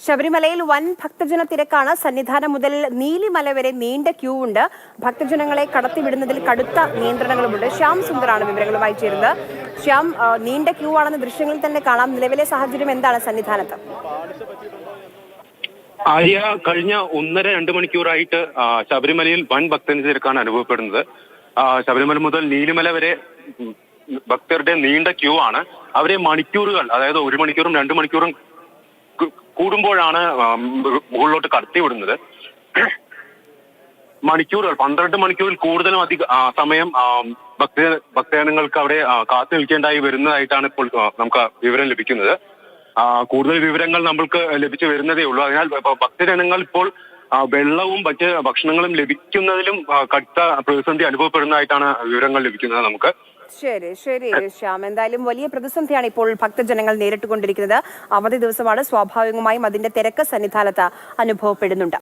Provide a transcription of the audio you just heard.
ശബരിമലയിൽ വൻ ഭക്തജന തിരക്കാണ്. സന്നിധാനം മുതൽ നീലിമല വരെ നീണ്ട ക്യൂ ഉണ്ട്. ഭക്തജനങ്ങളെ കടത്തിവിടുന്നതിൽ കടുത്ത നിയന്ത്രണങ്ങളുമുണ്ട്. ശ്യാം സുന്ദറാണ് വിവരങ്ങളുമായി ചേരുന്നത്. ശ്യാം, നീണ്ട ക്യൂ ആണെന്ന് ദൃശ്യങ്ങളിൽ തന്നെ കാണാം. നിലവിലെ സാഹചര്യം എന്താണ് സന്നിധാനത്ത്? ആര്യ, കഴിഞ്ഞ 1.5-2 മണിക്കൂറായിട്ട് ശബരിമലയിൽ വൻ ഭക്തജന തിരക്കാണ് അനുഭവപ്പെടുന്നത്. ശബരിമല മുതൽ നീലിമല വരെ ഭക്തരുടെ നീണ്ട ക്യൂ ആണ്. അവരെ മണിക്കൂറുകൾ, അതായത് 1 മണിക്കൂറും 2 മണിക്കൂറും കൂടുമ്പോഴാണ് മുകളിലോട്ട് കടത്തിവിടുന്നത്. മണിക്കൂറുകൾ 12 മണിക്കൂറിൽ കൂടുതലും സമയം ഭക്തജനങ്ങൾക്ക് അവിടെ കാത്തു നിൽക്കേണ്ടായി വരുന്നതായിട്ടാണ് ഇപ്പോൾ നമുക്ക് വിവരം ലഭിക്കുന്നത്. കൂടുതൽ വിവരങ്ങൾ നമ്മൾക്ക് ലഭിച്ചു വരുന്നതേ ഉള്ളൂ. അതിനാൽ ഭക്തജനങ്ങൾ ഇപ്പോൾ വെള്ളവും മറ്റ് ഭക്ഷണങ്ങളും ലഭിക്കുന്നതിലും കടുത്ത പ്രതിസന്ധി അനുഭവപ്പെടുന്നതായിട്ടാണ് വിവരങ്ങൾ ലഭിക്കുന്നത് നമുക്ക്. ശരി ശ്യാം, എന്തായാലും വലിയ പ്രതിസന്ധിയാണ് ഇപ്പോൾ ഭക്തജനങ്ങൾ നേരിട്ടുകൊണ്ടിരിക്കുന്നത്. അവധി ദിവസമാണ്, സ്വാഭാവികമായും അതിന്റെ തിരക്ക് സന്നിധാനത്ത് അനുഭവപ്പെടുന്നുണ്ട്.